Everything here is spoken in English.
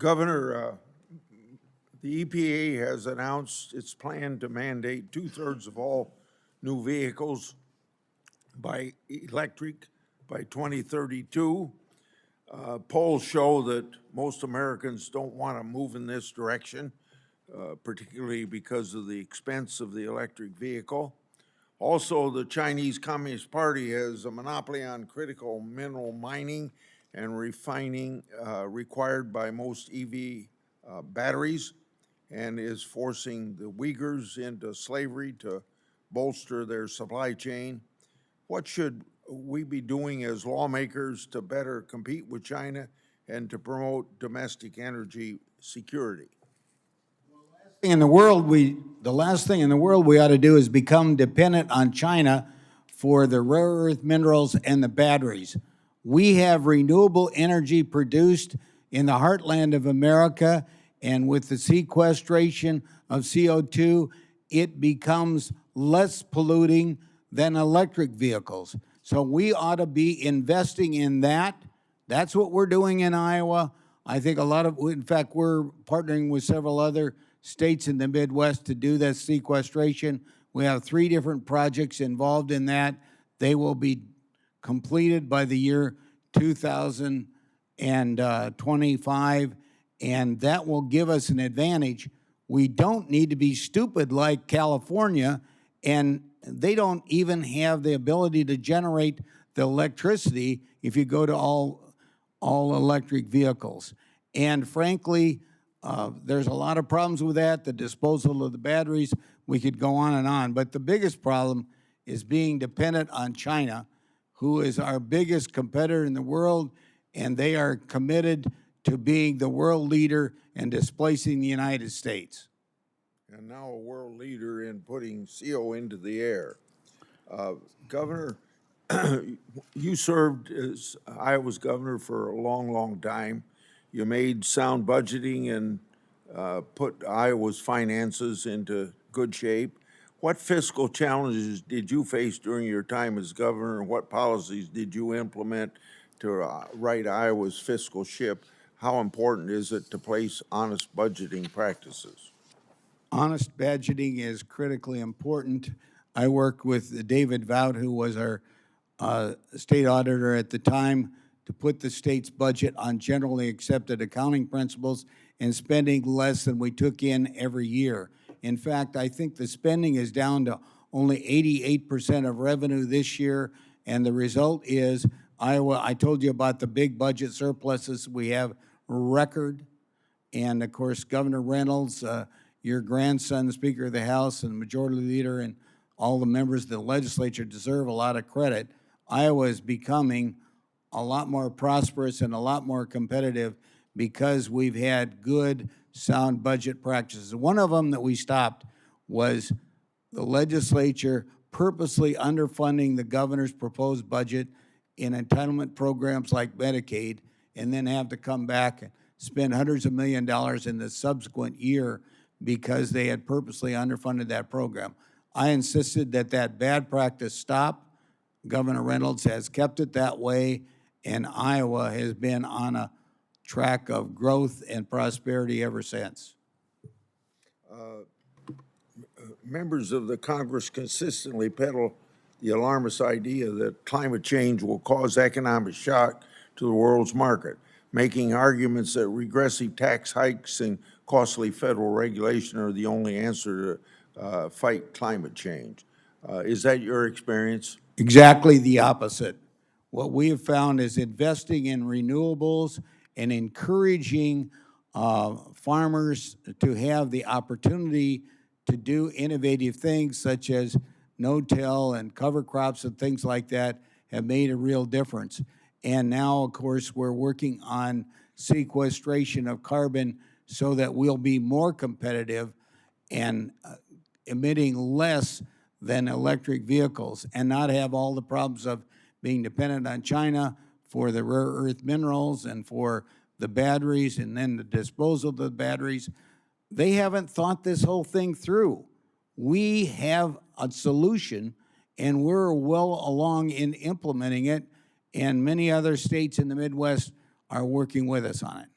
Governor, the EPA has announced its plan to mandate 2/3 of all new vehicles by electric by 2032. Polls show that most Americans don't want to move in this direction, particularly because of the expense of the electric vehicle. Also, the Chinese Communist Party has a monopoly on critical mineral mining and refining required by most EV batteries, and is forcing the Uyghurs into slavery to bolster their supply chain. What should we be doing as lawmakers to better compete with China and to promote domestic energy security? The last thing in the world we ought to do is become dependent on China for the rare earth minerals and the batteries. We have renewable energy produced in the heartland of America, and with the sequestration of CO2, it becomes less polluting than electric vehicles. So we ought to be investing in that. That's what we're doing in Iowa. I think in fact, we're partnering with several other states in the Midwest to do that sequestration. We have 3 different projects involved in that. They will be completed by the year 2025, and that will give us an advantage. We don't need to be stupid like California, and they don't even have the ability to generate the electricity if you go to all electric vehicles. And frankly, there's a lot of problems with that, the disposal of the batteries. We could go on, but the biggest problem is being dependent on China, who is our biggest competitor in the world, and they are committed to being the world leader and displacing the United States. And now a world leader in putting CO into the air. Governor, you served as Iowa's governor for a long, long time. You made sound budgeting and put Iowa's finances into good shape. What fiscal challenges did you face during your time as governor, and what policies did you implement to right Iowa's fiscal ship? How important is it to place honest budgeting practices? Honest budgeting is critically important. I worked with David Vout, who was our state auditor at the time, to put the state's budget on generally accepted accounting principles and spending less than we took in every year. In fact, I think the spending is down to only 88% of revenue this year, and the result is Iowa, I told you about the big budget surpluses we have, record, and of course, Governor Reynolds, your grandson, Speaker of the House and Majority Leader, and all the members of the legislature deserve a lot of credit. Iowa is becoming a lot more prosperous and a lot more competitive because we've had good, sound budget practices. One of them that we stopped was the legislature purposely underfunding the governor's proposed budget in entitlement programs like Medicaid, and then have to come back and spend hundreds of millions of dollars in the subsequent year because they had purposely underfunded that program. I insisted that that bad practice stop. Governor Reynolds has kept it that way, and Iowa has been on a track of growth and prosperity ever since. Members of the Congress consistently peddle the alarmist idea that climate change will cause economic shock to the world's market, making arguments that regressive tax hikes and costly federal regulation are the only answer to fight climate change. Is that your experience? Exactly the opposite. What we have found is investing in renewables and encouraging farmers to have the opportunity to do innovative things such as no-till and cover crops and things like that have made a real difference. And now, of course, we're working on sequestration of carbon so that we'll be more competitive and emitting less than electric vehicles and not have all the problems of being dependent on China for the rare earth minerals and for the batteries and then the disposal of the batteries. They haven't thought this whole thing through. We have a solution, and we're well along in implementing it, and many other states in the Midwest are working with us on it.